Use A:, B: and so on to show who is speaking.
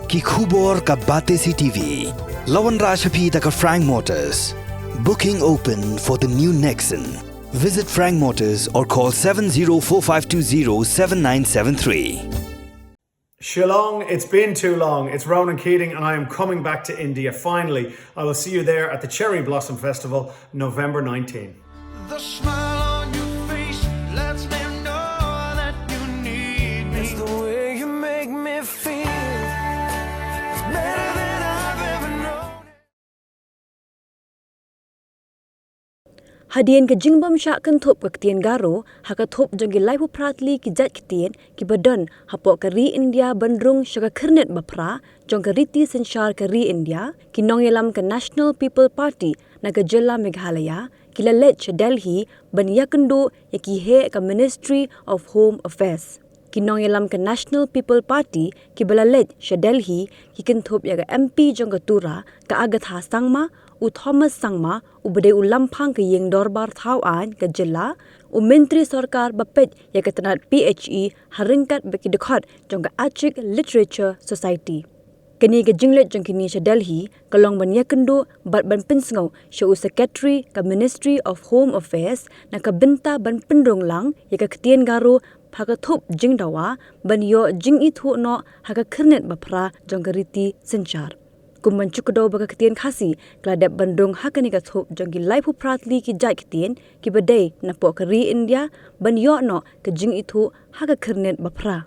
A: ki khubor ka bate CTV. Lawan Rashapi taka Frank Motors. Booking open for the new Nexon. Visit Frank Motors or call 7045207973.
B: Shillong, it's been too long. It's Ronan Keating and I am coming back to India. Finally, I will see you there at the Cherry Blossom Festival, November 19.
C: The smile on your face lets me know that you need me. It's the way you make me feel. It's better than I've ever known.
D: Hadian ke jingbam syak kan thop ke Ktien Garo, haka thop jonggi lai hu pratli ki jat Ktien ki badan hapo ke ri India bandrung syaka kernet bapra jong ke riti sensyar ke ri India ki nongyelam ke National People Party na ke jela Meghalaya ki la Leit Delhi ban Kynduh ya ki he ke Ministry of Home Affairs. Ki nongyelam ke National People Party ki bala Leit Delhi ki kan thop ya ke MP jong ke Tura ke Agatha Sangma u Thomas Sangma u bade u lampang ke yeng dorbar thauan ke jela u menteri sarkar bapet ya ke tanat PHE haringkat beki dekat jong ke Achik Literature Society. Kini ke jinglet jong kini Delhi kalong ban Kynduh bat ban pinsngau shu secretary ke Ministry of Home Affairs na ke benta ban pendrong lang ya ke Ktien Garo haka thop jing dawa ban yo jing I thu no haka kernet bapra jong ke riti senchar. Kumban cukdo baka Ktien khasi kladap bandung hakani ka thop jonggi laipu pratli ki jai Ktien ki badai na po ke ri India ban yo no ke jing I thu haka kernet bapra.